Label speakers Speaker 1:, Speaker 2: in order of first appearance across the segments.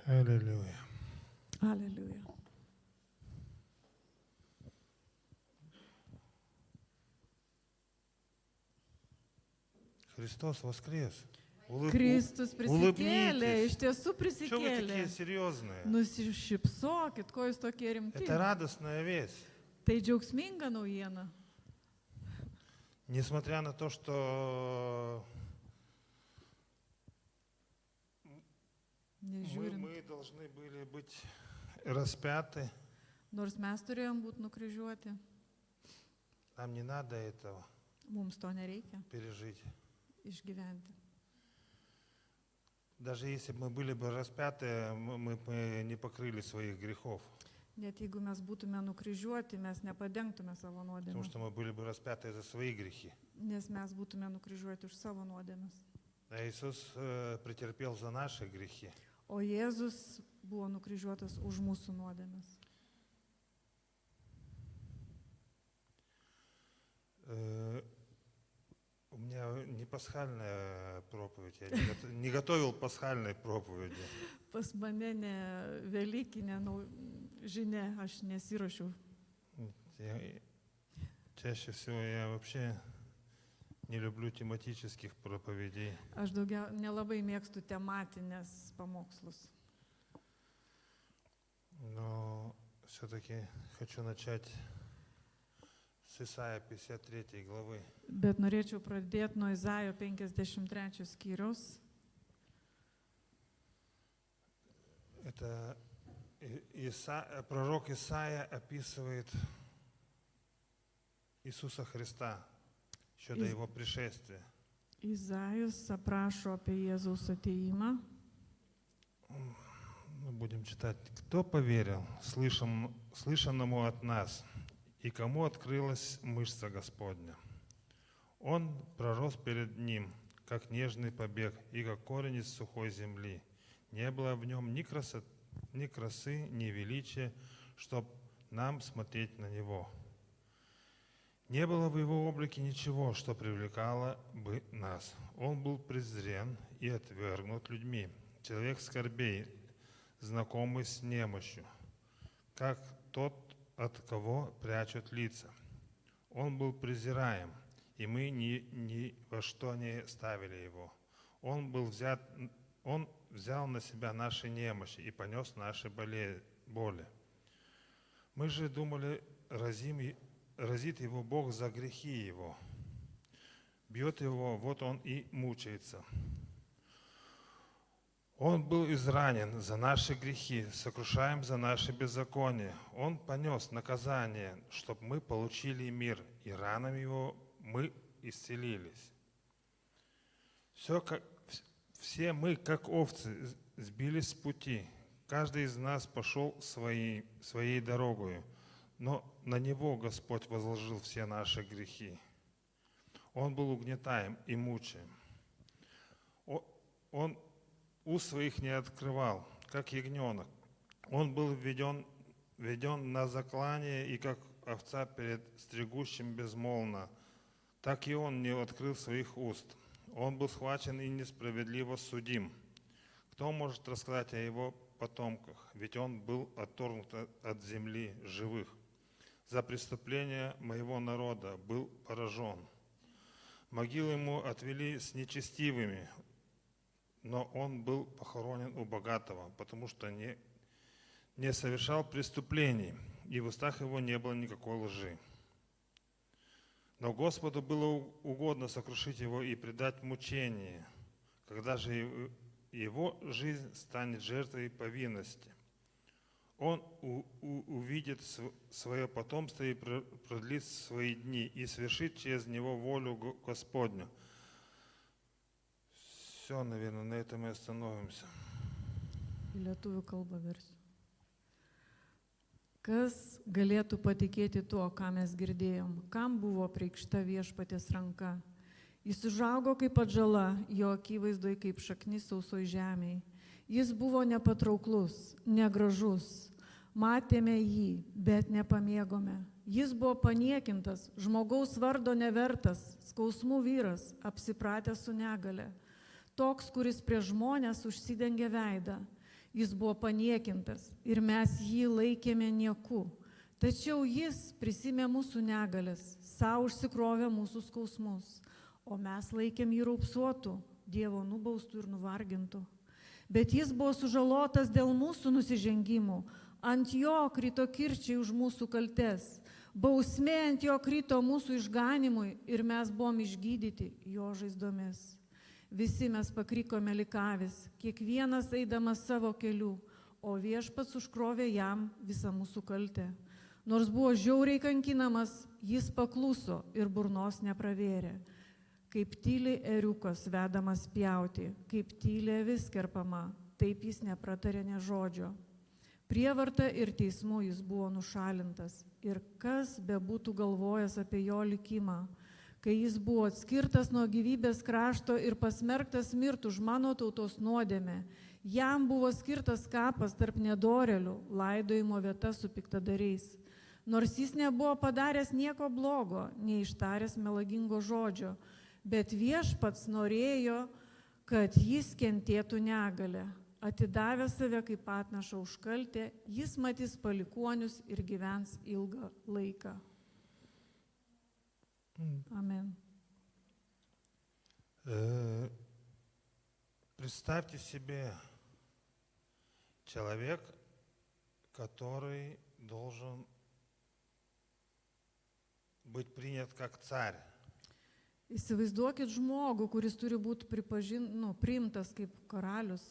Speaker 1: Аллилуйя.
Speaker 2: Аллилуйя.
Speaker 1: Христос воскрес.
Speaker 2: Kristus prisikėlė, iš
Speaker 1: Улыбнитесь.
Speaker 2: tiesų
Speaker 1: Что вы такие
Speaker 2: prisikėlė.
Speaker 1: серьезные?
Speaker 2: Nusišypsokit, ko jūs tokie rimti.
Speaker 1: Это радостная весть.
Speaker 2: Tai džiaugsminga naujiena.
Speaker 1: Несмотря на то, что
Speaker 2: Nežiūrint,
Speaker 1: мы должны были быть распяты,
Speaker 2: nors mes turėjom būti nukryžiuoti,
Speaker 1: нам не надо этого
Speaker 2: mums to nereikia
Speaker 1: пережить.
Speaker 2: išgyventi.
Speaker 1: Даже если бы мы были бы распяты, мы бы не покрыли своих грехов,
Speaker 2: Net jeigu mes būtume nukryžiuoti, mes nepadengtume savo
Speaker 1: потому
Speaker 2: nuodėmę,
Speaker 1: что мы были бы распяты за свои грехи.
Speaker 2: nes mes būtume nukryžiuoti už savo nuodėmes.
Speaker 1: А Иисус претерпел за наши грехи.
Speaker 2: O Jėzus buvo nukryžiuotas už mūsų nuodėmes.
Speaker 1: У меня не пасхальная проповедь, я не готовил пасхальной проповеди.
Speaker 2: Pas mane ne Velykinė žinia, aš nesiruošiu.
Speaker 1: Чаще всего я вообще не люблю тематических проповедей.
Speaker 2: Aš daugiau nelabai mėgstu tematinės pamokslus.
Speaker 1: Но все-таки хочу начать с Исаия 53 главы.
Speaker 2: Bet norėčiau pradėti nuo Izaijo 53 skyriaus.
Speaker 1: Это пророк Исаия описывает Иисуса Христа еще до Его пришествия.
Speaker 2: Izaijus aprašo apie Jėzaus ateimą.
Speaker 1: Мы будем читать. Кто поверил слышанному от нас, и кому открылась мышца Господня? Он пророс перед ним, как нежный побег, и как корень из сухой земли. Не было в нем ни красы, ни величия, чтоб нам смотреть на него. Не было в его облике ничего, что привлекало бы нас. Он был презрен и отвергнут людьми, человек скорбей, знакомый с немощью, как тот, от кого прячут лица. Он был презираем, и мы ни во что не ставили его. Он взял на себя наши немощи и понес наши боли. Мы же думали, разит его Бог за грехи его. Бьет его, вот он и мучается. Он был изранен за наши грехи, сокрушаем за наши беззакония. Он понес наказание, чтобы мы получили мир, и ранами его мы исцелились. Все мы, как овцы, сбились с пути. Каждый из нас пошел своей дорогою, но на него Господь возложил все наши грехи. Он был угнетаем и мучаем. Он уст своих не открывал, как ягненок. Он был введен на заклание, и как овца перед стригущим безмолвно, так и он не открыл своих уст. Он был схвачен и несправедливо судим. Кто может рассказать о его потомках? Ведь он был отторгнут от земли живых. За преступление моего народа был поражен. Могилу ему отвели с нечестивыми, но он был похоронен у богатого, потому что не совершал преступлений, и в устах его не было никакой лжи. Но Господу было угодно сокрушить его и предать мучение, когда же его жизнь станет жертвой повинности. Он увидит свое потомство и продлит свои дни, и свершит через него волю Господню. Все, наверное, на этом и остановимся.
Speaker 2: Lietuvių kalba versiu. Kas galėtų patikėti tuo, ką mes girdėjom? Kam buvo preikšta viešpaties ranka? Jis užaugo kaip atžala, jo akivaizdoj kaip šaknis sausoj žemėj. Jis buvo nepatrauklus, negražus. Matėme jį, bet nepamėgome. Jis buvo paniekintas, žmogaus vardo nevertas, skausmų vyras, apsipratęs su negale. Toks, kuris prie žmonės užsidengė veidą. Jis buvo paniekintas ir mes jį laikėme nieku. Tačiau jis prisimė mūsų negalės, savo užsikrovė mūsų skausmus, o mes laikėm jį raupsuotų, Dievo nubaustų ir nuvargintų. Bet jis buvo sužalotas dėl mūsų nusižengimų, ant jo krito kirčiai už mūsų kaltes, bausmė ant jo krito mūsų išganimui ir mes buvom išgydyti jo žaizdomis. Visi mes pakrikome lyg avis, kiekvienas eidamas savo keliu, o viešpats užkrovė jam visą mūsų kaltę. Nors buvo žiauriai kankinamas, jis pakluso ir burnos nepravėrė. Kaip tyli ėriukas vedamas pjauti, kaip tyli avis kerpama, taip jis nepratarė nė žodžio. Prievarta ir teismu jis buvo nušalintas. Ir kas bebūtų galvojęs apie jo likimą, kai jis buvo atskirtas nuo gyvybės krašto ir pasmerktas mirti už mano tautos nuodėmę, jam buvo skirtas kapas tarp nedorėlių, laidojimo vieta su piktadariais. Nors jis nebuvo padaręs nieko blogo, neištaręs melagingo žodžio, bet viešpats norėjo, kad jis kentėtų negalę. Atidavęs save kaip atnašą už kaltę, jis matys palikuonius ir gyvens ilgą laiką. Amen.
Speaker 1: Представьте себе человек, который должен быть принят как царь.
Speaker 2: Įsivaizduokit žmogų, kuris turi būti priimtas kaip karalius.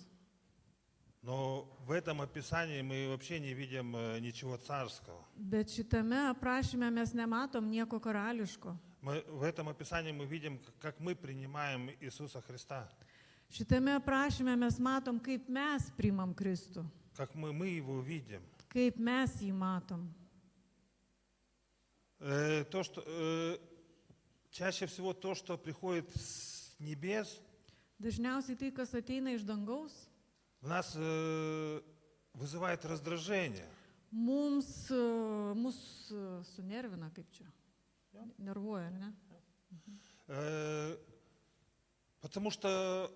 Speaker 1: Но в этом описании мы вообще не видим ничего царского.
Speaker 2: Bet šitame aprašyme mes nematom nieko karališko.
Speaker 1: В этом описании мы видим, как мы принимаем Иисуса Христа,
Speaker 2: Šitame aprašyme mes matom, kaip mes priimam Kristų,
Speaker 1: как мы Его видим.
Speaker 2: kaip mes jį matom.
Speaker 1: Чаще всего то, что приходит с небес,
Speaker 2: Dažniausiai tai, kas ateina iš dangaus,
Speaker 1: в нас вызывает раздражение.
Speaker 2: mus sunervina, kaip čia, nervuoja, ar ne?
Speaker 1: Потому что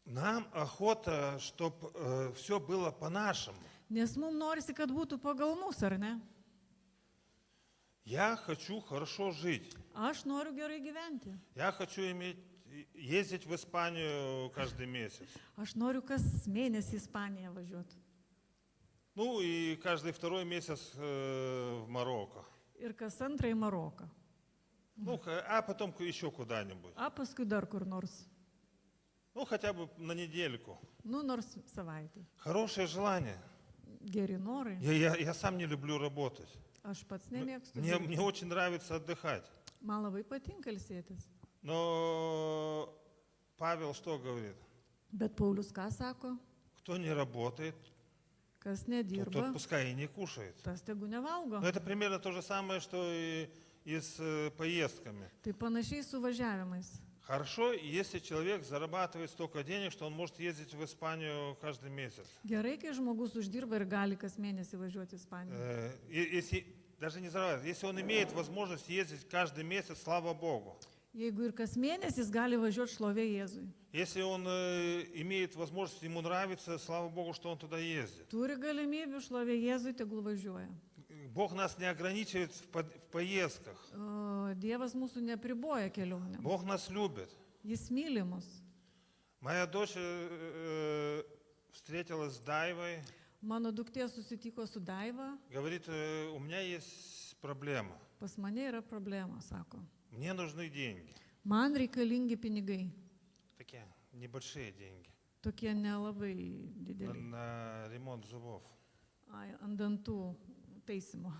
Speaker 1: нам охота, чтобы все было по-нашему.
Speaker 2: Nes mums norisi, kad būtų pagal mus, ar ne?
Speaker 1: Я хочу хорошо жить.
Speaker 2: Aš noriu gerai gyventi.
Speaker 1: Я хочу ездить в Испанию каждый месяц.
Speaker 2: Aš noriu kas mėnesį į Ispaniją važiuoti.
Speaker 1: Ну и каждый второй месяц в Марокко.
Speaker 2: Ir kas antrą į Maroką.
Speaker 1: Ну, а потом еще куда-нибудь.
Speaker 2: A paskui dar kur nors.
Speaker 1: Ну, хотя бы на недельку.
Speaker 2: Nors savaitę.
Speaker 1: Хорошее желание.
Speaker 2: Geri norai.
Speaker 1: Я сам не люблю работать.
Speaker 2: Aš pats nemėgstu.
Speaker 1: Мне очень нравится отдыхать.
Speaker 2: Man labai patinka ilsėtis.
Speaker 1: Но Павел что говорит?
Speaker 2: Bet Paulius ką sako?
Speaker 1: Кто не работает,
Speaker 2: Kas
Speaker 1: тот
Speaker 2: nedirba,
Speaker 1: пускай и не кушает.
Speaker 2: tas tegu nevalgo.
Speaker 1: Но это примерно то же самое, что и с поездками.
Speaker 2: Tai panašiai su važiavimais.
Speaker 1: Хорошо, если человек зарабатывает столько денег, что он может ездить в Испанию каждый месяц.
Speaker 2: Gerai, kai žmogus uždirba ir gali kas mėnesį važiuoti į Ispaniją.
Speaker 1: Если даже не зарабатывает, если он имеет возможность ездить каждый месяц, слава Богу.
Speaker 2: Jeigu ir kas mėnesį jis gali važiuoti šlovė Jėzui.
Speaker 1: Если он имеет возможность, ему нравится, слава Богу, что он туда ездит.
Speaker 2: Turi galimybių šlovė Jėzui, tegul važiuoja.
Speaker 1: Бог нас не ограничивает в поездках.
Speaker 2: Dievas mūsų nepriboja kelionėm.
Speaker 1: Бог нас любит.
Speaker 2: Jis myli mus.
Speaker 1: Моя дочь встретилась с Дайвой,
Speaker 2: Mano duktė susitiko su Daiva.
Speaker 1: говорит, у меня есть проблема.
Speaker 2: Pas mane yra problema, sako.
Speaker 1: Мне нужны деньги.
Speaker 2: Man reikalingi pinigai.
Speaker 1: Такие небольшие деньги.
Speaker 2: Tokie nelabai dideli.
Speaker 1: На ремонт зубов.
Speaker 2: Ant dantų taisymo.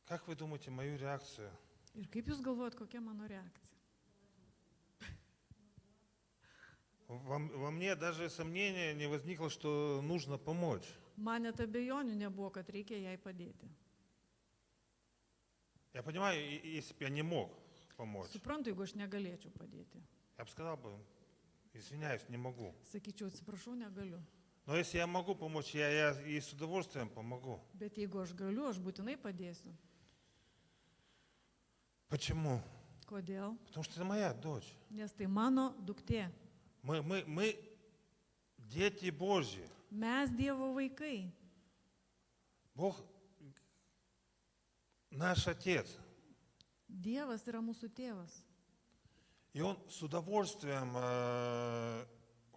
Speaker 1: Как вы думаете, мою реакцию?
Speaker 2: Ir kaip jūs galvojat, kokia mano reakcija?
Speaker 1: Во мне даже сомнения не возникло, что нужно помочь.
Speaker 2: Man net abejonių nebuvo, kad reikia jai padėti.
Speaker 1: Я понимаю, если бы я не мог помочь,
Speaker 2: Suprantu, jeigu aš negalėčiau padėti.
Speaker 1: я бы сказал бы, извиняюсь, не могу.
Speaker 2: Sakyčiau, atsiprašau, negaliu.
Speaker 1: Но если я могу помочь, я ей с удовольствием помогу.
Speaker 2: Bet jeigu aš galiu, aš būtinai padėsiu.
Speaker 1: Почему?
Speaker 2: Kodėl?
Speaker 1: Потому что это моя дочь.
Speaker 2: Nes tai mano duktė.
Speaker 1: Мы дети Божьи.
Speaker 2: Mes Dievo vaikai.
Speaker 1: Бог наш Отец.
Speaker 2: Dievas yra mūsų tėvas.
Speaker 1: И Он с удовольствием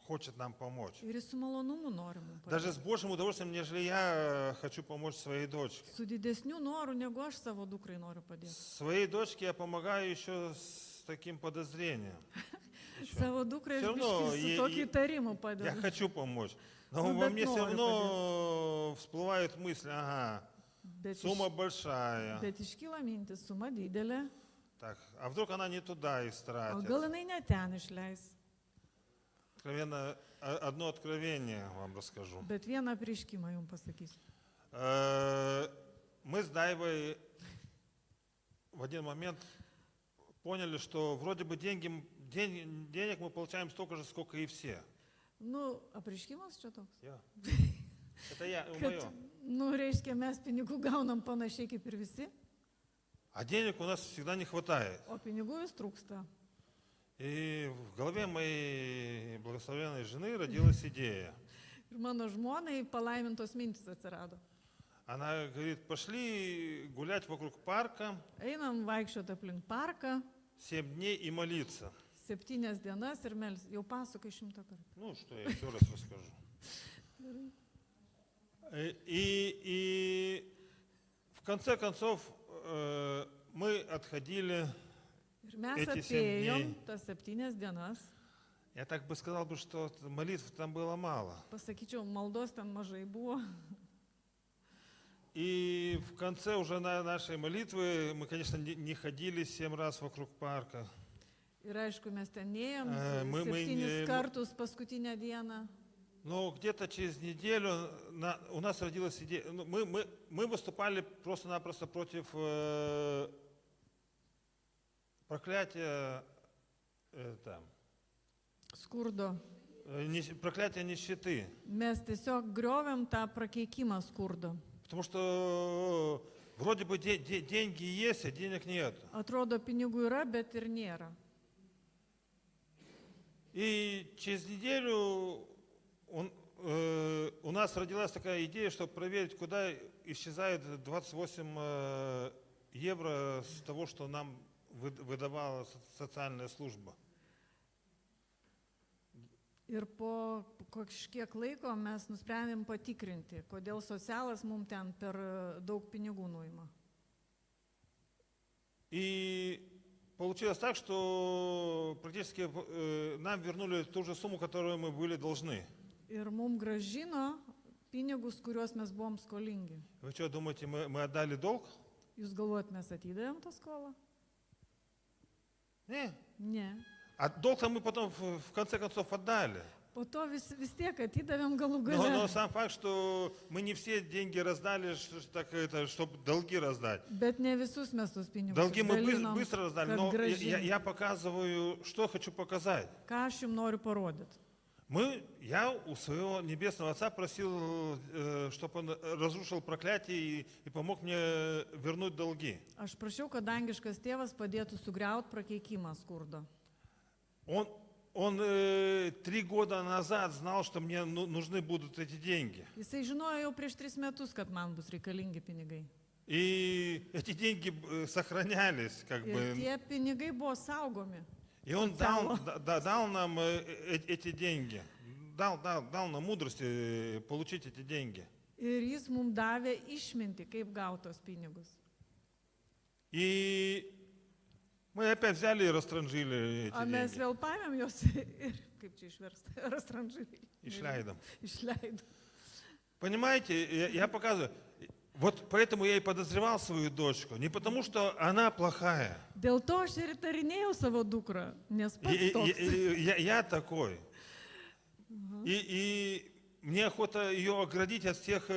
Speaker 1: хочет нам помочь.
Speaker 2: Ir jis su malonumu nori mums
Speaker 1: Даже
Speaker 2: padėti.
Speaker 1: с большим удовольствием, нежели я хочу помочь своей дочке.
Speaker 2: Su didesniu noru, negu aš savo dukrai noriu padėti.
Speaker 1: Своей дочке я помогаю еще с таким подозрением. Еще.
Speaker 2: Savo dukrai
Speaker 1: Всё
Speaker 2: aš
Speaker 1: ravno,
Speaker 2: biškį su tokiu įtarimu
Speaker 1: Я
Speaker 2: padedu.
Speaker 1: хочу помочь. Но
Speaker 2: Ну,
Speaker 1: во
Speaker 2: так
Speaker 1: мне все
Speaker 2: норы
Speaker 1: равно всплывают мысли, ага,
Speaker 2: Bet,
Speaker 1: сумма большая.
Speaker 2: bet iškyla mintis, suma didelė,
Speaker 1: Так, а вдруг она не туда
Speaker 2: o
Speaker 1: истратит?
Speaker 2: gal jinai ne ten išleis.
Speaker 1: Откровенно, одно откровение вам расскажу.
Speaker 2: Bet vieną prieškimą jums pasakysiu.
Speaker 1: Мы с Дайвой в один момент поняли, что вроде бы денег мы получаем столько же, сколько и все.
Speaker 2: Nu, apriškimas čia toks.
Speaker 1: Это я,
Speaker 2: Kad,
Speaker 1: мое.
Speaker 2: nu, reiškia, mes pinigų gaunam panašiai kaip ir visi,
Speaker 1: А денег у нас всегда не хватает.
Speaker 2: o pinigų vis trūksta.
Speaker 1: И в голове моей благословенной жены родилась идея.
Speaker 2: Ir mano žmonai palaimintos mintis atsirado.
Speaker 1: Она говорит, пошли гулять вокруг парка
Speaker 2: Einam vaikščioti aplink parką,
Speaker 1: 7 дней и молиться.
Speaker 2: 7 dienas ir mels. Jau pasakai 100 kartų.
Speaker 1: Ну, что я еще раз расскажу. И в конце концов мы отходили,
Speaker 2: Ir mes
Speaker 1: Эти 7
Speaker 2: atėjom
Speaker 1: дней.
Speaker 2: tas 7 dienas.
Speaker 1: я так бы сказал, что молитв там было мало.
Speaker 2: Pasakyčiau, maldos ten mažai buvo.
Speaker 1: И в конце уже нашей молитвы мы, конечно, не ходили 7 раз вокруг парка.
Speaker 2: Ir aišku, mes ten ėjom
Speaker 1: мы
Speaker 2: 7 kartus paskutinę dieną.
Speaker 1: Но где-то через неделю у нас родилась идея. Ну, мы выступали просто-напросто против проклятия,
Speaker 2: Skurdo.
Speaker 1: проклятия нищеты.
Speaker 2: Mes tiesiog griovėm tą prakeikimą skurdo.
Speaker 1: Потому что вроде бы деньги есть, а денег нет.
Speaker 2: Atrodo, pinigų yra, bet ir nėra.
Speaker 1: И через неделю у нас родилась такая идея, чтобы проверить, куда исчезает 28 евро с того, что нам выдавала социальная служба.
Speaker 2: Ir po kažkiek laiko mes nusprendėm patikrinti, kodėl socialas mums ten per daug pinigų nuima.
Speaker 1: И получилось так, что практически нам вернули ту же сумму, которую мы были должны.
Speaker 2: Ir mums gražino pinigus, kuriuos mes buvom skolingi.
Speaker 1: Вы что, думаете, мы отдали долг?
Speaker 2: Jūs galvojat, mes atidavėm tą skolą?
Speaker 1: Не.
Speaker 2: Ne.
Speaker 1: А долг-то мы потом в конце концов отдали.
Speaker 2: Po to vis tiek atidavėm galų
Speaker 1: Но
Speaker 2: gale.
Speaker 1: сам факт, что мы не все деньги раздали, чтобы долги раздать.
Speaker 2: Bet ne visus mes tus pinigus
Speaker 1: Долги мы
Speaker 2: išdalinom,
Speaker 1: быстро раздали,
Speaker 2: kad
Speaker 1: но
Speaker 2: grąžinti.
Speaker 1: я показываю, что хочу показать.
Speaker 2: Ką aš jums noriu parodyti?
Speaker 1: Я у своего Небесного Отца просил, чтобы Он разрушил проклятие и помог мне вернуть долги.
Speaker 2: Aš prašiau, kad dangiškas tėvas padėtų sugriauti prakeikimą skurdo.
Speaker 1: Он 3 года назад знал, что мне нужны будут эти деньги.
Speaker 2: Jisai žinojo jau prieš 3 metus, kad man bus reikalingi pinigai.
Speaker 1: И эти деньги сохранялись, как
Speaker 2: Ir
Speaker 1: бы.
Speaker 2: tie pinigai buvo saugomi.
Speaker 1: И Он дал нам эти деньги. Дал нам мудрость получить эти деньги.
Speaker 2: Ir jis mums davė išminti, kaip gautos pinigus.
Speaker 1: И мы опять взяли и растранжили
Speaker 2: O
Speaker 1: эти
Speaker 2: mes
Speaker 1: деньги.
Speaker 2: vėl paėmėm jos ir, kaip čia išversti, rastranžiliai.
Speaker 1: Išleidom.
Speaker 2: Išleidom.
Speaker 1: Понимаете, я показываю. Вот поэтому я и подозревал свою дочку. Не потому, что она плохая.
Speaker 2: Dėl to aš ir įtarinėjau savo dukrą, nes pats toks.
Speaker 1: Я такой. И мне охота ее оградить от всех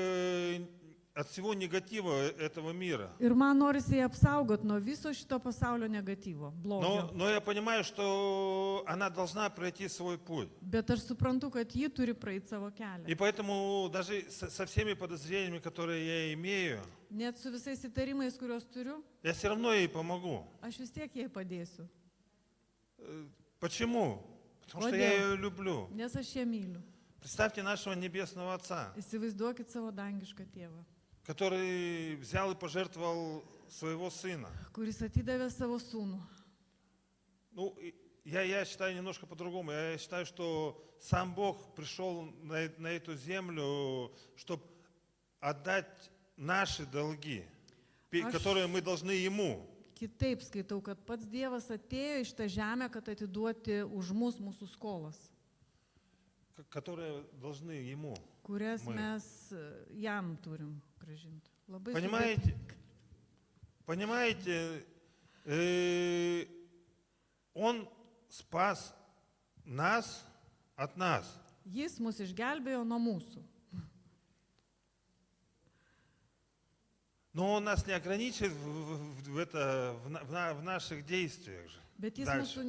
Speaker 1: от всего негатива этого мира.
Speaker 2: Ir man norisi jį apsaugot nuo viso šito pasaulio negatyvo, blogio.
Speaker 1: Но я понимаю, что она должна пройти свой путь.
Speaker 2: Bet aš suprantu, kad ji turi praeiti savo kelią.
Speaker 1: И поэтому даже со всеми подозрениями, которые я имею,
Speaker 2: Net su visais įtarimais, kuriuos turiu,
Speaker 1: я все равно ей помогу.
Speaker 2: aš vis tiek jai padėsiu.
Speaker 1: Почему? Потому что
Speaker 2: Kodėl?
Speaker 1: я ее люблю.
Speaker 2: Nes aš ją myliu.
Speaker 1: Представьте нашего Небесного Отца,
Speaker 2: Įsivaizduokit savo dangišką tėvą,
Speaker 1: который взял и пожертвовал своего Сына.
Speaker 2: kuris atidavė savo sūnų.
Speaker 1: Ну, я считаю немножко по-другому. Я считаю, что сам Бог пришел на эту землю, чтобы отдать наши долги, которые мы должны Ему.
Speaker 2: Kitaip skaitau, kad pats Dievas atėjo iš tą žemę, kad atiduoti už mus mūsų skolas,
Speaker 1: Которые должны Ему.
Speaker 2: kurias
Speaker 1: Мы.
Speaker 2: mes jam turim grąžinti. Labai
Speaker 1: Понимаете, Он спас нас от нас.
Speaker 2: Jis mus išgelbėjo nuo mūsų.
Speaker 1: Но Он нас не ограничивает в наших действиях же.
Speaker 2: Bet jis
Speaker 1: Дальше.
Speaker 2: mūsų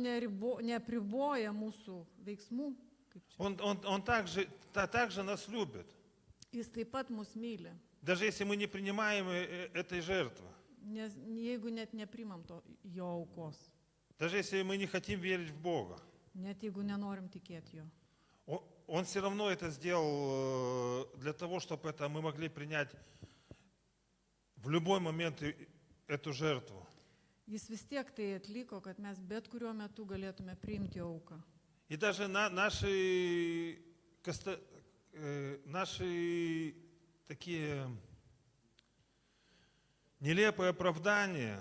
Speaker 2: neapriboja mūsų veiksmų. Kaip čia.
Speaker 1: Он также нас любит.
Speaker 2: Jis taip pat mus myli.
Speaker 1: Даже если мы не принимаем этой жертвы.
Speaker 2: Nes jeigu net neprimam to jo aukos,
Speaker 1: Даже если мы не хотим верить в Бога.
Speaker 2: net jeigu nenorim tikėti jo.
Speaker 1: Он все равно это сделал для того, чтобы мы могли принять в любой момент эту жертву.
Speaker 2: Jis vis tiek tai atliko, kad mes bet kuriuo metu galėtume priimti jo auką.
Speaker 1: И даже наши такие нелепые оправдания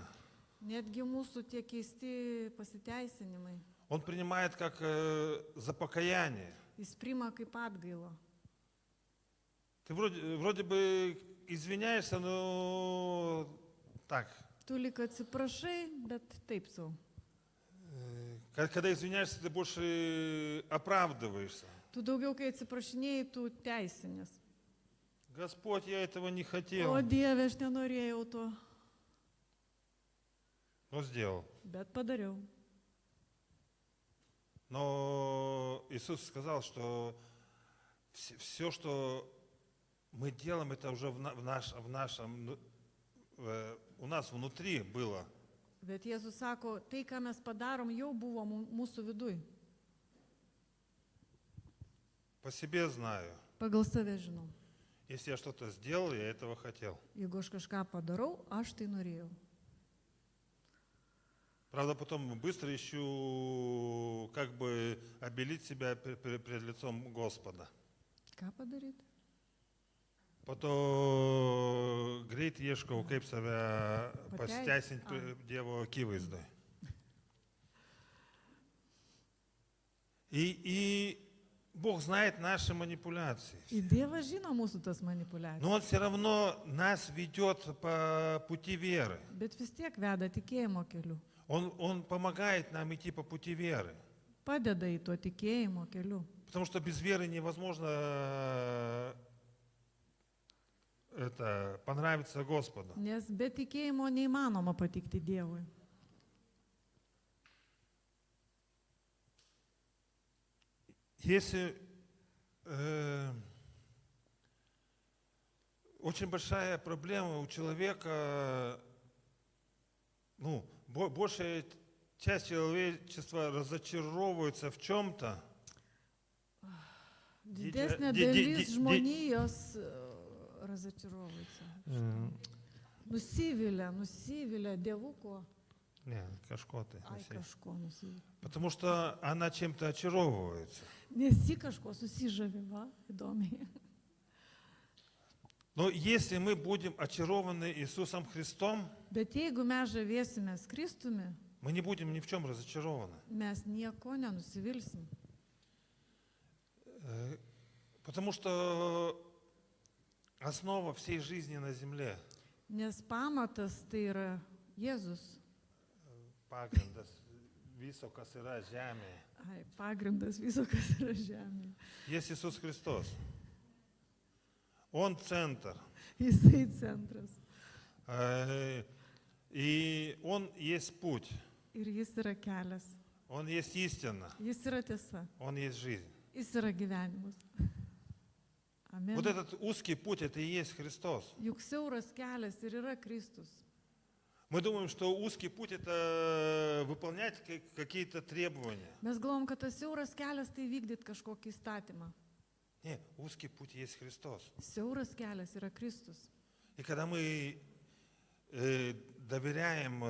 Speaker 2: Netgi mūsų tie keisti pasiteisinimai,
Speaker 1: Он принимает как за покаяние.
Speaker 2: jis priima kaip atgailą.
Speaker 1: Ты вроде бы извиняешься, но так.
Speaker 2: Tu lik atsiprašai, bet taip savo.
Speaker 1: Когда извиняешься, ты больше оправдываешься.
Speaker 2: Tu daugiau, kai atsiprašinėjai, tu teisinės.
Speaker 1: Господь, я этого не хотел,
Speaker 2: O Dieve, aš nenorėjau to,
Speaker 1: но сделал.
Speaker 2: bet padariau.
Speaker 1: Но Иисус сказал, что все, что мы делаем, это уже у нас внутри было.
Speaker 2: Bet Jėzus sako, tai, ką mes padarom, jau buvo mūsų viduj.
Speaker 1: По себе знаю.
Speaker 2: Pagal save žinau.
Speaker 1: Если я что-то сделал, я этого хотел.
Speaker 2: Jeigu aš kažką padarau, aš tai norėjau.
Speaker 1: Правда, потом быстро ищу, как бы обелить себя пред лицом Господа.
Speaker 2: Ką padaryti?
Speaker 1: Po to greit ieškau, kaip save pasiteisinti Dievo akivaizdoj. И Бог знает наши манипуляции.
Speaker 2: Į Dievą žino mūsų tas manipulacijas.
Speaker 1: Но Он все равно нас ведет по пути веры.
Speaker 2: Bet vis tiek veda tikėjimo keliu.
Speaker 1: Он помогает нам идти по пути веры.
Speaker 2: Padeda į to tikėjimo keliu.
Speaker 1: Потому что без веры невозможно понравиться Господу.
Speaker 2: Nes be tikėjimo neįmanoma patikti Dievui.
Speaker 1: Если очень большая проблема у человека, большая часть человечества разочаровывается в чем-то.
Speaker 2: Didesnė dalis žmonijos razočiarovusi. Nusivilia dievuko.
Speaker 1: Не, kažko tai.
Speaker 2: Ai, kažko nusivilia.
Speaker 1: Потому что она чем-то очаровывается.
Speaker 2: Nes ji kažko susižavi, va, įdomiai.
Speaker 1: Но если мы будем очарованы Иисусом Христом,
Speaker 2: Bet jeigu mes žavėsimės Kristumi,
Speaker 1: мы не будем ни в чем разочарованы.
Speaker 2: mes nieko nenusivilsim.
Speaker 1: Потому что основа всей жизни на земле,
Speaker 2: Nes pamatas tai yra Jėzus.
Speaker 1: pagrindas viso, kas yra žemėje,
Speaker 2: Ai, pagrindas viso, kas yra žemėje.
Speaker 1: есть Иисус Христос. Он центр.
Speaker 2: Jisai centras.
Speaker 1: И Он есть путь,
Speaker 2: Ir jis yra kelias.
Speaker 1: Он есть истина,
Speaker 2: Jis yra tiesa.
Speaker 1: Он есть жизнь.
Speaker 2: Jis yra gyvenimas. Amen.
Speaker 1: Вот этот узкий путь, это и есть Христос.
Speaker 2: Juk siauras kelias ir yra Kristus.
Speaker 1: Мы думаем, что узкий путь – это выполнять какие-то требования.
Speaker 2: Mes galvom, kad tas siauras kelias tai vykdyti kažkokį įstatymą.
Speaker 1: Нет, узкий путь есть Христос.
Speaker 2: Siauras kelias yra Kristus.
Speaker 1: И когда мы доверяем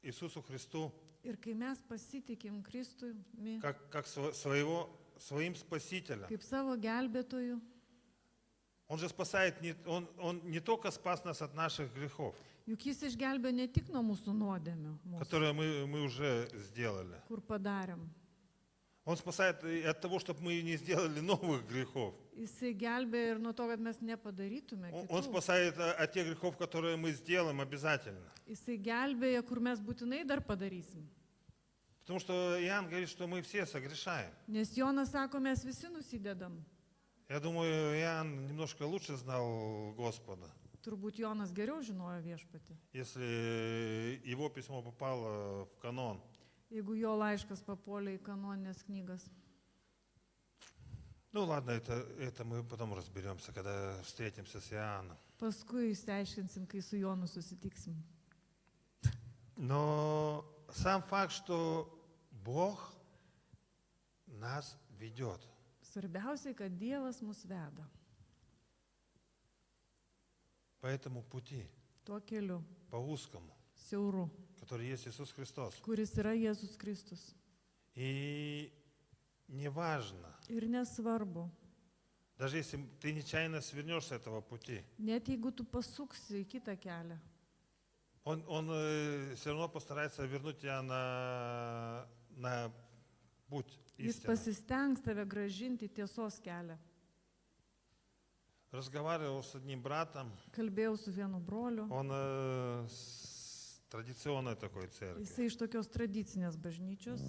Speaker 1: Иисусу Христу
Speaker 2: Ir kai mes pasitikim Kristumi
Speaker 1: как своим Спасителем,
Speaker 2: kaip savo gelbėtoju,
Speaker 1: Он же спасает, Он не только спас нас от наших грехов,
Speaker 2: juk jis išgelbė ne tik nuo mūsų nuodėmių, mūsų,
Speaker 1: которые мы уже сделали.
Speaker 2: kur padarėm.
Speaker 1: Он спасает и от того, чтобы мы не сделали новых грехов.
Speaker 2: Jisai gelbė ir nuo to, kad mes nepadarytume
Speaker 1: Он
Speaker 2: kitų.
Speaker 1: спасает от тех грехов, которые мы сделаем обязательно.
Speaker 2: Jisai gelbėja, kur mes būtinai dar padarysim.
Speaker 1: Потому что Иоанн говорит, что мы все согрешаем.
Speaker 2: Nes Jonas sako, mes visi nusidedam.
Speaker 1: Я думаю, Иоанн немножко лучше знал Господа,
Speaker 2: Turbūt Jonas geriau žinojo viešpatį.
Speaker 1: если его письмо попало в канон.
Speaker 2: Jeigu jo laiškas papuolė į kanoninės knygas.
Speaker 1: Ну ладно, это мы потом разберемся, когда встретимся с Иоанном.
Speaker 2: Paskui išsiaiškinsim, kai su Jonu susitiksim.
Speaker 1: Но сам факт, что Бог нас ведет.
Speaker 2: Svarbiausia, kad Dievas mus veda
Speaker 1: По этому пути,
Speaker 2: tuo keliu,
Speaker 1: по узкому,
Speaker 2: siauru,
Speaker 1: который есть Иисус Христос.
Speaker 2: kuris yra Jėzus Kristus.
Speaker 1: И неважно,
Speaker 2: Ir nesvarbu,
Speaker 1: даже если ты нечаянно свернешь с этого пути,
Speaker 2: net jeigu tu pasuksi į kitą kelią,
Speaker 1: Он все равно постарается вернуть тебя на путь
Speaker 2: jis
Speaker 1: истины.
Speaker 2: pasistengs tave gražinti į tiesos kelią.
Speaker 1: Разговаривал с одним братом,
Speaker 2: Kalbėjau su vienu broliu,
Speaker 1: он с традиционной такой церкви.
Speaker 2: jisai iš tokios tradicinės bažnyčios,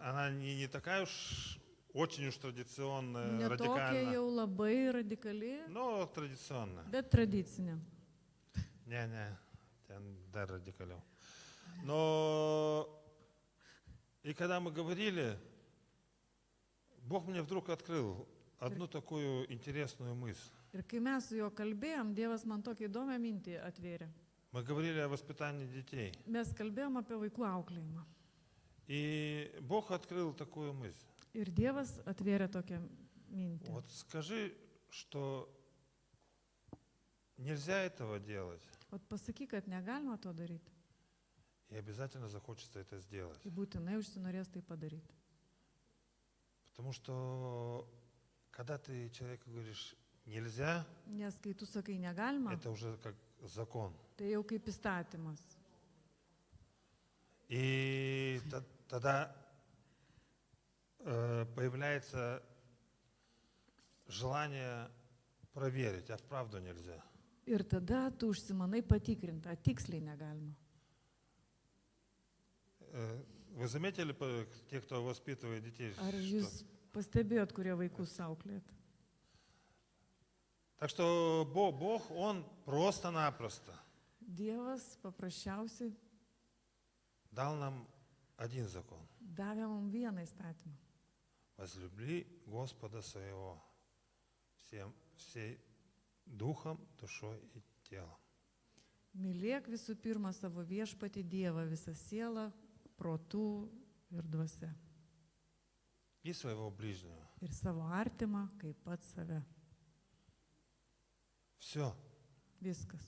Speaker 1: Она не такая уж, очень уж традиционная,
Speaker 2: ne tokia
Speaker 1: радикальная,
Speaker 2: jau labai radikali,
Speaker 1: но традиционная.
Speaker 2: bet tradicinė.
Speaker 1: Не, да, радикалев. Но и когда мы говорили, Бог мне вдруг открыл одну такую интересную мысль.
Speaker 2: Ir kai mes su juo kalbėjom, Dievas man tokią įdomią mintį atvėrė.
Speaker 1: Мы говорили о воспитании детей.
Speaker 2: Mes kalbėjom apie vaikų auklėjimą.
Speaker 1: И Бог открыл такую мысль.
Speaker 2: Ir Dievas atvėrė tokią mintį.
Speaker 1: Вот скажи, что нельзя этого делать,
Speaker 2: Ot pasakyk, kad negalima to daryti.
Speaker 1: и обязательно захочется это сделать.
Speaker 2: Ir būtinai užsinorės tai padaryti.
Speaker 1: Потому что когда ты человеку говоришь нельзя,
Speaker 2: Nes kai tu sakai negalima,
Speaker 1: это уже как закон.
Speaker 2: tai jau kaip įstatymas.
Speaker 1: И тогда появляется желание проверить, а вправду нельзя.
Speaker 2: Ir tada tu užsimanai patikrinti, ar tiksliai negalima.
Speaker 1: Вы заметили, те, кто воспитывает детей,
Speaker 2: Ar
Speaker 1: что-
Speaker 2: jūs pastebėjot, kurie vaikus auklėt?
Speaker 1: Так что Бог, Он просто-напросто
Speaker 2: Dievas paprasčiausiai
Speaker 1: дал нам один закон.
Speaker 2: davė mums vieną įstatymą.
Speaker 1: Возлюби Господа своего всей духом, душой и телом.
Speaker 2: Mylėk visų pirma savo viešpatį Dievą, visą sielą, protų ir dvasia.
Speaker 1: И своего ближнего.
Speaker 2: Ir savo artimą, kaip pat save.
Speaker 1: Все.
Speaker 2: Viskas.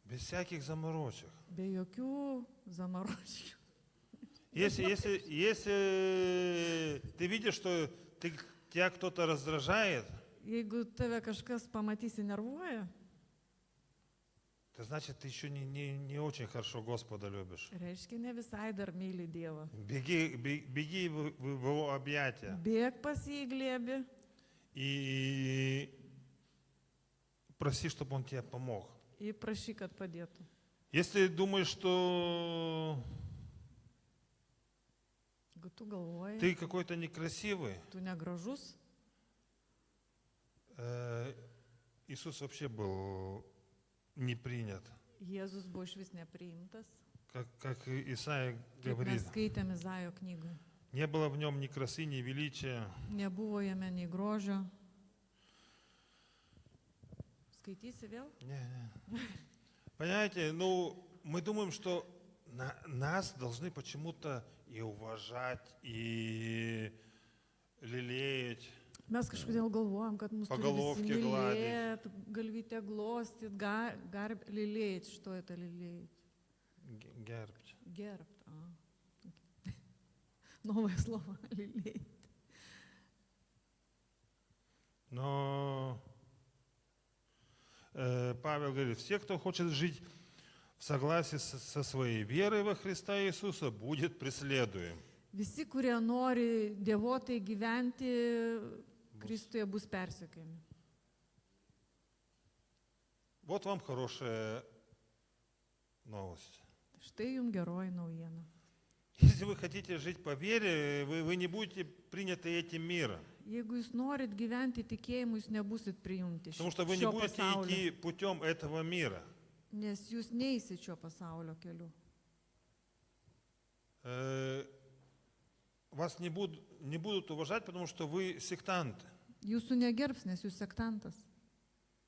Speaker 1: Без всяких заморочек.
Speaker 2: Be jokių zamaročių.
Speaker 1: Если ты видишь, что тебя кто-то раздражает,
Speaker 2: Jeigu tave kažkas pamatysi nervuoja,
Speaker 1: это значит, ты еще не очень хорошо Господа любишь.
Speaker 2: reiškia ne visai dar myli Dievą.
Speaker 1: Беги в Его объятия
Speaker 2: Bėk pas jį į glėbį
Speaker 1: и проси, чтобы Он тебе помог.
Speaker 2: ir prašyk, kad padėtų.
Speaker 1: Если думаешь, что
Speaker 2: Jeigu tu galvoji,
Speaker 1: ты какой-то некрасивый,
Speaker 2: tu negražus,
Speaker 1: э, Иисус вообще был не принят.
Speaker 2: Jėzus buvo iš vis nepriimtas,
Speaker 1: Как и Исаия
Speaker 2: kaip
Speaker 1: говорит,
Speaker 2: mes skaitėme Izaijo knygoje.
Speaker 1: не было в нем ни красы, ни величия.
Speaker 2: Nebuvo jame nei grožio. Skaitysi vėl?
Speaker 1: Не. Понимаете, ну, мы думаем, что нас должны почему-то и уважать, и лелеять.
Speaker 2: Mes kažkodėl galvojam, kad mus
Speaker 1: По
Speaker 2: turi visi
Speaker 1: головке
Speaker 2: mylėt, galvytę glostyt, lylėt. Что это lylėt?
Speaker 1: Гербить.
Speaker 2: Gerbt. Новое слово lylėt.
Speaker 1: Но Павел говорит, все, кто хочет жить в согласии со своей верой во Христа Иисуса, будет преследуем.
Speaker 2: Visi, kurie nori dievotai gyventi, Kristuje bus persekiojami.
Speaker 1: Вот вам хорошая новость.
Speaker 2: Štai jums geroji naujiena.
Speaker 1: Если вы хотите жить по вере, вы не будете приняты этим миром.
Speaker 2: Jeigu jūs norit gyventi tikėjimu, jūs nebusit priimti
Speaker 1: Потому что вы не
Speaker 2: šio
Speaker 1: будете
Speaker 2: pasaulio,
Speaker 1: идти путем этого мира.
Speaker 2: nes jūs neįsit šio pasaulio keliu.
Speaker 1: Вас не будут уважать, потому что вы сектанты.
Speaker 2: Jūsų negerbs, nes jūs sektantas.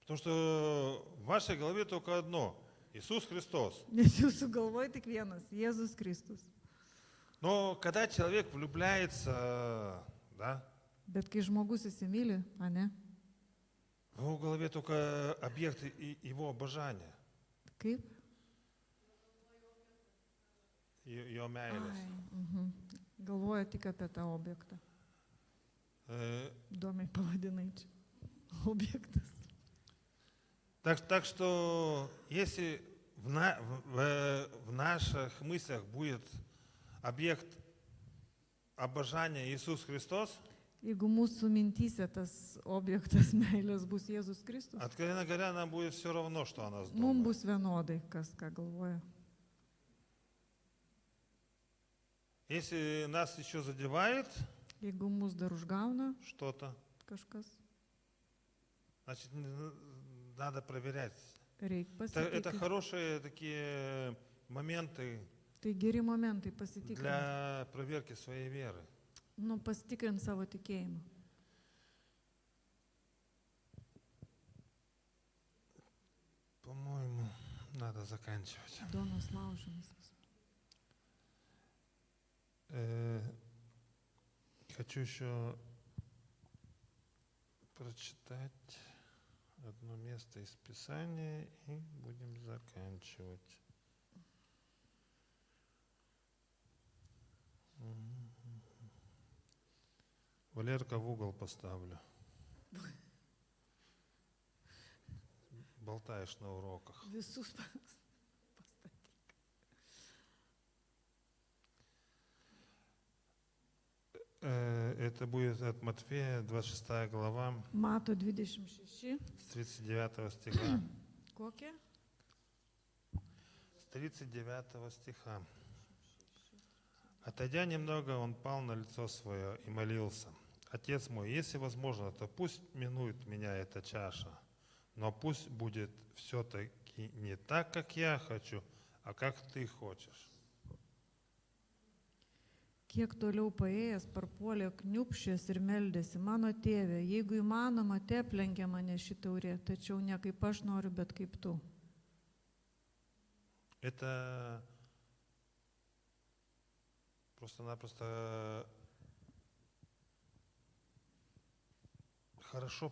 Speaker 1: Потому что в вашей голове только одно – Иисус Христос.
Speaker 2: Nes jūsų galvoje tik vienas – Jėzus Kristus.
Speaker 1: Но когда человек влюбляется, да,
Speaker 2: Bet kai žmogus įsimyli, ane?
Speaker 1: в его голове только объект его обожания,
Speaker 2: Kaip?
Speaker 1: ее meilės.
Speaker 2: Galvoja tik apie tą objektą. Įdomiai pavadinai čia. Objektas.
Speaker 1: Так что если в наших мыслях будет объект обожания Иисус Христос,
Speaker 2: Jeigu mūsų mintyse tas objektas meilės bus Jėzus Kristus,
Speaker 1: откровенно говоря, нам будет все равно, что о нас
Speaker 2: mums
Speaker 1: думает.
Speaker 2: bus vienodai, kas ką galvoja.
Speaker 1: Если нас еще задевает
Speaker 2: Jeigu mus dar užgauna
Speaker 1: что-то,
Speaker 2: kažkas,
Speaker 1: значит, надо проверять.
Speaker 2: reikia
Speaker 1: Это
Speaker 2: pasitikrinti.
Speaker 1: хорошие такие моменты
Speaker 2: Tai geri momentai pasitikrinti.
Speaker 1: для проверки своей веры.
Speaker 2: Pasitikrinti savo tikėjimą.
Speaker 1: По-моему, надо заканчивать.
Speaker 2: Donos laužimas.
Speaker 1: Хочу еще прочитать одно место из Писания и будем заканчивать. Валерка в угол поставлю. Болтаешь на уроках.
Speaker 2: Visus pastatyk.
Speaker 1: Это будет от Матфея, 26 глава,
Speaker 2: Mato 26.
Speaker 1: с 39 стиха.
Speaker 2: Kokie?
Speaker 1: С 39 стиха. Отойдя немного, он пал на лицо свое и молился. Отец мой, если возможно, то пусть минует меня эта чаша, но пусть будет все-таки не так, как я хочу, а как ты хочешь.
Speaker 2: Kiek toliau paėjęs parpuolė kniupšės ir meldėsi, mano tėve, jeigu įmanoma, te aplenkia mane ši taurė, tačiau ne kaip aš noriu, bet kaip tu.
Speaker 1: Это просто-напросто хорошо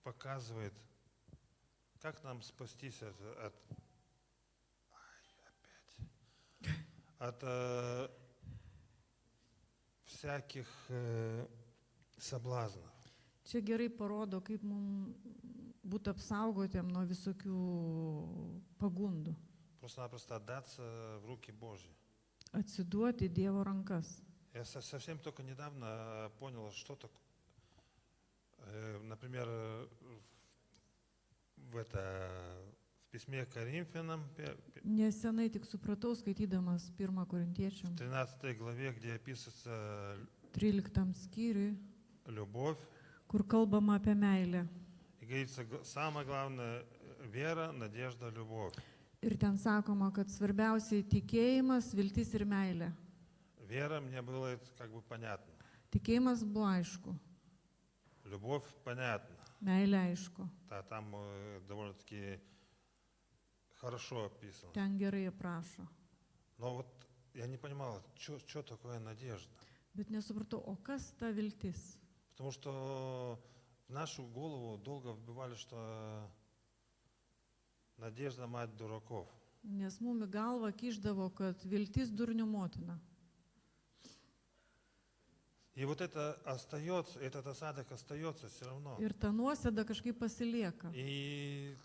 Speaker 1: показывает, как нам спастись от всяких соблазнов.
Speaker 2: Čia gerai parodo, kaip mums būtų apsaugotėm nuo visokių pagundų.
Speaker 1: Просто-напросто отдаться в руки Божьи.
Speaker 2: Atsiduoti Dievo rankas.
Speaker 1: Я совсем только недавно понял, что такое, например, в письме к Коринфянам,
Speaker 2: Nesenai tik supratau, skaitydamas 1 Korintiečiam
Speaker 1: в 13 главе, где описывается
Speaker 2: 13 skyriui,
Speaker 1: любовь,
Speaker 2: kur kalbama apie meilę.
Speaker 1: и И говорится, самое главное вера, надежда, любовь.
Speaker 2: Ir ten sakoma, kad svarbiausiai tikėjimas, viltis ir meilė.
Speaker 1: Вера мне было это как бы понятно.
Speaker 2: Tikėjimas buvo aišku,
Speaker 1: Любовь понятно.
Speaker 2: meilė aišku.
Speaker 1: Да, там довольно-таки хорошо описано.
Speaker 2: Ten gerai aprašo.
Speaker 1: Но вот я не понимал, что такое надежда.
Speaker 2: Bet nesupratau, o kas ta viltis?
Speaker 1: Потому что в нашу голову долго вбивали, что надежда мать дураков.
Speaker 2: Nes mum į galvą kišdavo, kad viltis durnių motina.
Speaker 1: И вот это остается, этот осадок остается все равно.
Speaker 2: Ir ta nuosėda kažkaip pasilieka.
Speaker 1: И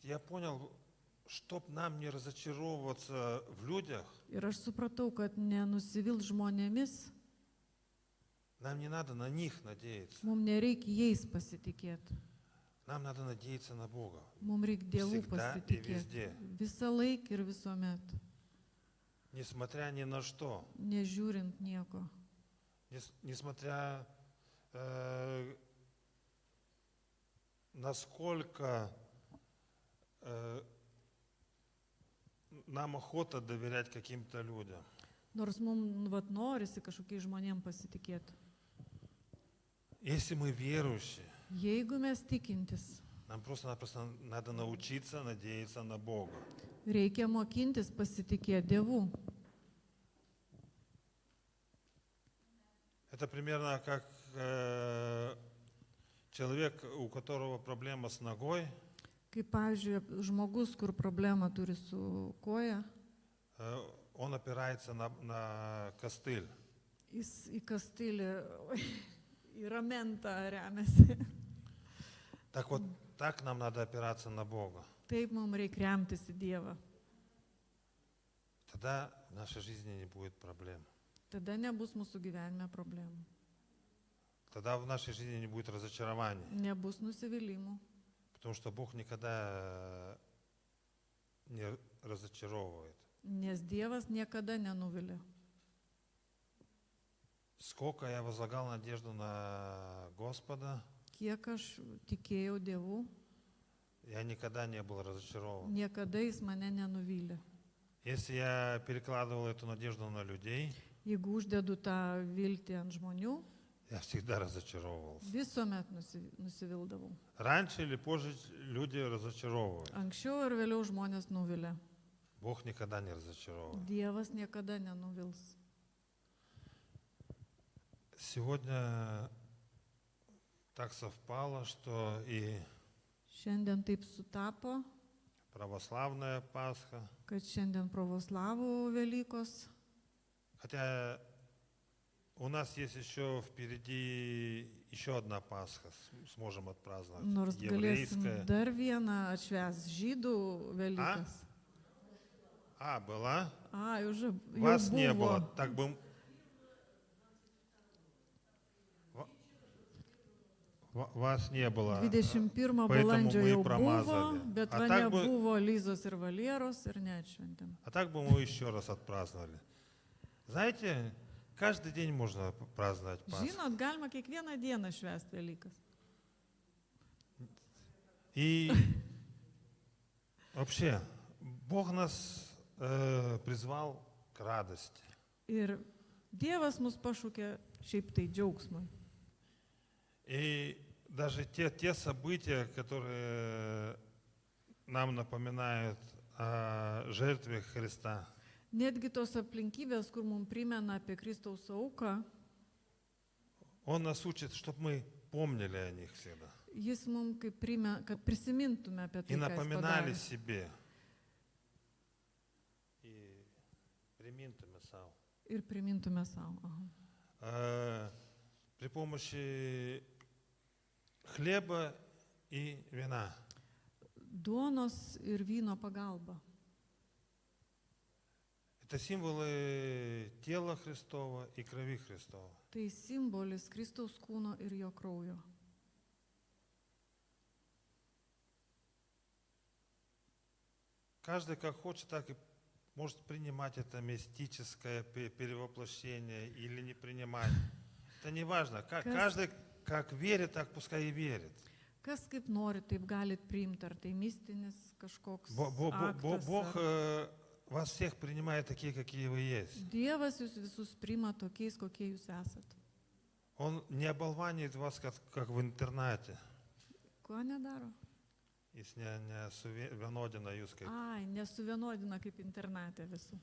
Speaker 1: я понял, чтоб нам не разочаровываться в людях,
Speaker 2: Ir aš supratau, kad nenusivilt žmonėmis,
Speaker 1: нам не надо на них надеяться.
Speaker 2: mums nereikia jais pasitikėti.
Speaker 1: Нам надо надеяться на Бога.
Speaker 2: Mums reikia Dievų
Speaker 1: Всегда и
Speaker 2: pasitikėti.
Speaker 1: везде.
Speaker 2: Visą laiką ir visuomet,
Speaker 1: Несмотря ни на что.
Speaker 2: nežiūrint nieko.
Speaker 1: Несмотря насколько нам охота доверять каким-то людям.
Speaker 2: Nors mums norisi kažkokiai žmonėm pasitikėti.
Speaker 1: Если мы верующие,
Speaker 2: Jeigu mes tikintis,
Speaker 1: нам просто-напросто надо научиться надеяться на Бога.
Speaker 2: reikia mokintis pasitikėti Dievu.
Speaker 1: Это примерно как человек, у которого проблема с ногой,
Speaker 2: Kaip, pavyzdžiui, žmogus, kur problemą turi su koja,
Speaker 1: он опирается на костыль.
Speaker 2: jis į kastilį, į ramentą remiasi.
Speaker 1: Так вот, так нам надо опираться на Бога.
Speaker 2: Taip mums reikia remtis į Dievą.
Speaker 1: Тогда в нашей жизни не будет проблем.
Speaker 2: Tada nebus mūsų gyvenime problemų.
Speaker 1: Тогда в нашей жизни не будет разочарований.
Speaker 2: Nebus nusivylimų.
Speaker 1: Потому что Бог никогда не разочаровывает.
Speaker 2: Nes Dievas niekada nenuvilia.
Speaker 1: Сколько я возлагал надежду на Господа,
Speaker 2: Kiek aš tikėjau Dievu,
Speaker 1: я никогда не был разочарован.
Speaker 2: niekada jis mane nenuvylė.
Speaker 1: Если я перекладывал эту надежду на людей,
Speaker 2: Jeigu uždedu tą viltį ant žmonių,
Speaker 1: я всегда разочаровывался.
Speaker 2: visuomet nusivildavau.
Speaker 1: Раньше или позже люди разочаровывают.
Speaker 2: Anksčiau ir vėliau žmonės nuvilia.
Speaker 1: Бог никогда не разочаровывает.
Speaker 2: Dievas niekada nenuvils.
Speaker 1: Сегодня так совпало, что и
Speaker 2: Šiandien taip sutapo,
Speaker 1: православная Пасха,
Speaker 2: kad šiandien pravoslavų Velykos,
Speaker 1: хотя у нас есть еще впереди еще одна Пасха, сможем отпраздновать,
Speaker 2: nors galėsim
Speaker 1: еврейская.
Speaker 2: dar vieną atšvęs žydų Velykas.
Speaker 1: Была?
Speaker 2: Jau
Speaker 1: Вас не
Speaker 2: buvo.
Speaker 1: было. Так бы... Вас не было.
Speaker 2: 21
Speaker 1: Поэтому
Speaker 2: balandžio
Speaker 1: мы
Speaker 2: jau buvo,
Speaker 1: промазали.
Speaker 2: bet
Speaker 1: А
Speaker 2: va
Speaker 1: так бы-
Speaker 2: nebuvo Lyzos ir Valieros ir neatšventėm.
Speaker 1: А так бы мы еще раз отпраздновали. Знаете, каждый день можно праздновать Пасху.
Speaker 2: Žinot, galima kiekvieną dieną švęsti Velykas.
Speaker 1: И вообще, Бог нас призвал к радости.
Speaker 2: Ir Dievas mus pašūkė šiaip tai džiaugsmui.
Speaker 1: И даже те события, которые нам напоминают о жертве Христа,
Speaker 2: Netgi tos aplinkybės, kur mums primena apie Kristaus auką,
Speaker 1: Он нас учит, чтобы мы помнили о них всегда.
Speaker 2: jis mums kaip kad prisimintume apie
Speaker 1: И
Speaker 2: tai, ką jis
Speaker 1: напоминали
Speaker 2: padarė.
Speaker 1: себе. И приминтуме сау.
Speaker 2: Ir primintume savo. Aha.
Speaker 1: При помощи хлеба и вина.
Speaker 2: Duonos ir vyno pagalba.
Speaker 1: Это символы тела Христова и крови Христова.
Speaker 2: Tai simbolis Kristaus kūno ir jo kraujo.
Speaker 1: Каждый как хочет, так и может принимать это мистическое перевоплощение или не принимать. Это не важно. Каждый как верит, так пускай и верит.
Speaker 2: Kas kaip nori, taip galit priimti, ar tai mistinis kažkoks
Speaker 1: Бог
Speaker 2: aktas.
Speaker 1: вас всех принимает такие, какие вы есть.
Speaker 2: Dievas jūs visus priima tokiais, kokie jūs esat.
Speaker 1: Он не оболванивает вас, как в интернате.
Speaker 2: Ko nedaro?
Speaker 1: Jis nesuvienodina jūs kaip.
Speaker 2: Ai, nesuvienodina kaip internatė visų.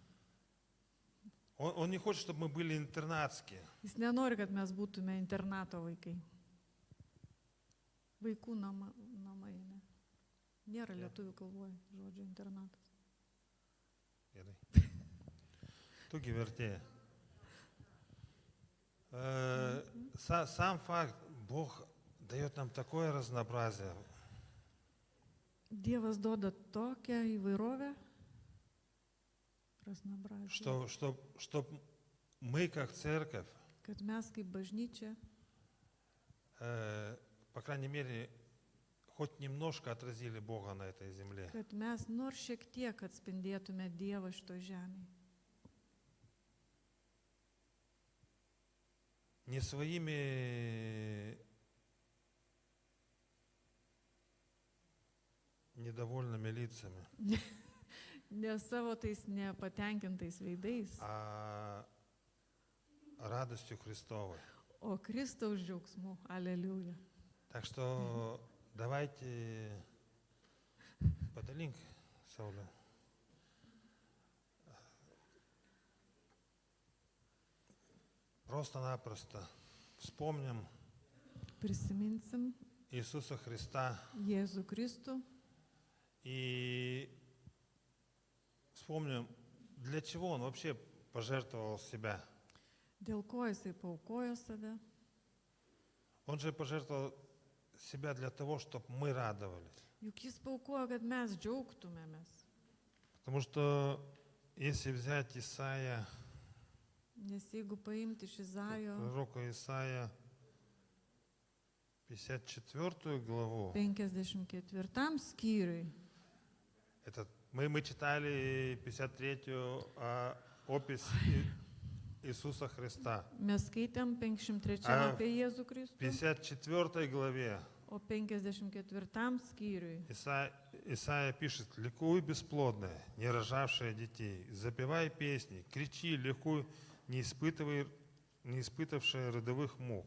Speaker 1: Он не хочет, чтобы мы были интернатские.
Speaker 2: Jis nenori, kad mes būtume internato vaikai. Vaikų namai, ne. Nėra lietuvių kalboje žodžio internatas.
Speaker 1: Gerai. Tu gi vertėja. Сам факт, Бог дает нам такое разнообразие,
Speaker 2: Dievas duoda tokią įvairovę, разнообразие,
Speaker 1: что мы, как церковь,
Speaker 2: kad mes kaip bažnyčia,
Speaker 1: по крайней мере, хоть немножко отразили Бога на этой земле.
Speaker 2: kad mes nors šiek tiek atspindėtume Dievą šito žemėje.
Speaker 1: Не своими недовольными лицами,
Speaker 2: Ne savo tais nepatenkintais veidais,
Speaker 1: а радостью Христовой.
Speaker 2: o Kristaus džiaugsmu. Aleliuja.
Speaker 1: Так что давайте подалинк, Сауля. Просто-напросто вспомним
Speaker 2: Prisiminsim
Speaker 1: Иисуса Христа
Speaker 2: Jėzų Kristų
Speaker 1: и вспомним, для чего Он вообще пожертвовал себя.
Speaker 2: dėl ko jisai paaukojo save.
Speaker 1: Он же пожертвовал себя для того, чтобы мы радовались.
Speaker 2: Juk jis paaukojo, kad mes džiaugtumėmės.
Speaker 1: Потому что если взять Исаия,
Speaker 2: Nes jeigu paimti iš Izaijo
Speaker 1: пророка Исаия, 54 главу,
Speaker 2: 54 skyriui,
Speaker 1: мы читали 53-ю опись Иисуса Христа.
Speaker 2: mes skaitėm 53
Speaker 1: A,
Speaker 2: apie Jėzų Kristų,
Speaker 1: В 54 главе
Speaker 2: o 54 skyriui
Speaker 1: Исаия пишет: «Ликуй, бесплодная, не рожавшая детей, запевай песни, кричи, ликуй, не испытавшая родовых мук,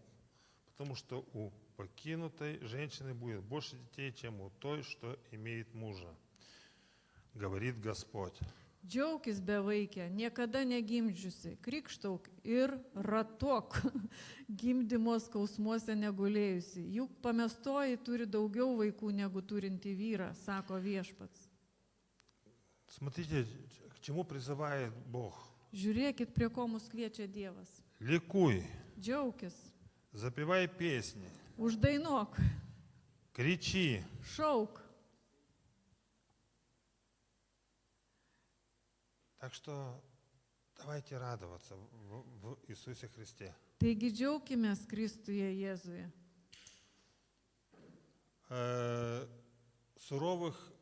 Speaker 1: потому что у покинутой женщины будет больше детей, чем у той, что имеет мужа, говорит Господь».
Speaker 2: Džiaukis bevaikė, niekada negimdžiusi, krikštauk ir ratok, gimdymo skausmuose negulėjusi. Juk pamestoji turi daugiau vaikų negu turinti vyrą, sako viešpats.
Speaker 1: Смотрите, к чему призывает Бог.
Speaker 2: Žiūrėkit, prie ko mus kviečia Dievas.
Speaker 1: Ликуй,
Speaker 2: Džiaukis,
Speaker 1: запевай песни,
Speaker 2: uždainuok,
Speaker 1: кричи.
Speaker 2: šauk.
Speaker 1: Так что давайте радоваться в Иисусе Христе.
Speaker 2: Taigi džiaukimės Kristuje Jėzuje.
Speaker 1: Суровых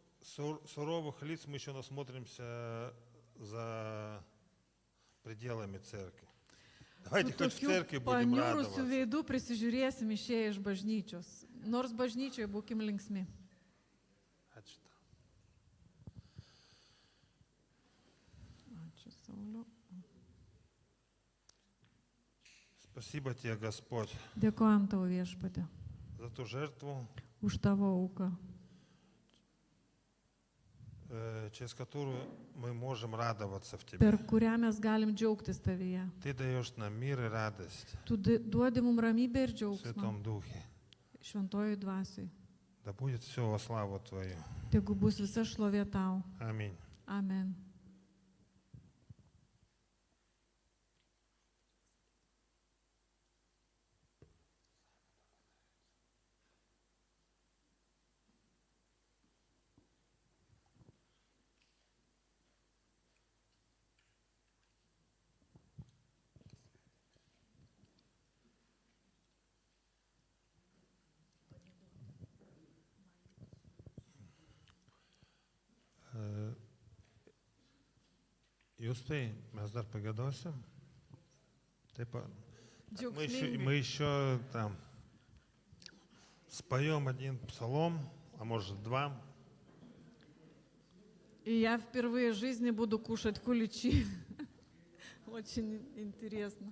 Speaker 1: лиц мы еще насмотримся за пределами церкви. Давайте хоть в
Speaker 2: Tokių
Speaker 1: церкви будем
Speaker 2: paniurusių
Speaker 1: радоваться.
Speaker 2: veidų prisižiūrėsim išėję iš bažnyčios. Nors bažnyčioje būkim linksmi.
Speaker 1: Ačiū tau.
Speaker 2: Ačiū, Sauliau.
Speaker 1: Спасибо тебе, Господь,
Speaker 2: Dėkojam tau viešpatė
Speaker 1: за ту жертву,
Speaker 2: už tavo auką,
Speaker 1: через которую мы можем радоваться в Тебе.
Speaker 2: per kurią mes galim džiaugtis tavyje.
Speaker 1: Ты даешь нам мир и радость
Speaker 2: Tu duodi mums ramybę ir
Speaker 1: в
Speaker 2: džiaugsmą
Speaker 1: Святом Духе.
Speaker 2: šventojoj dvasioj.
Speaker 1: Да будет все во славу Твою.
Speaker 2: Tegu bus visa šlovė tau.
Speaker 1: Аминь.
Speaker 2: Amen.
Speaker 1: Justai, mes dar pagėdosim. Taip,
Speaker 2: Džiaugsmingai.
Speaker 1: мы еще там споем один псалом, а может два.
Speaker 2: И я впервые в жизни буду кушать куличи. Очень интересно.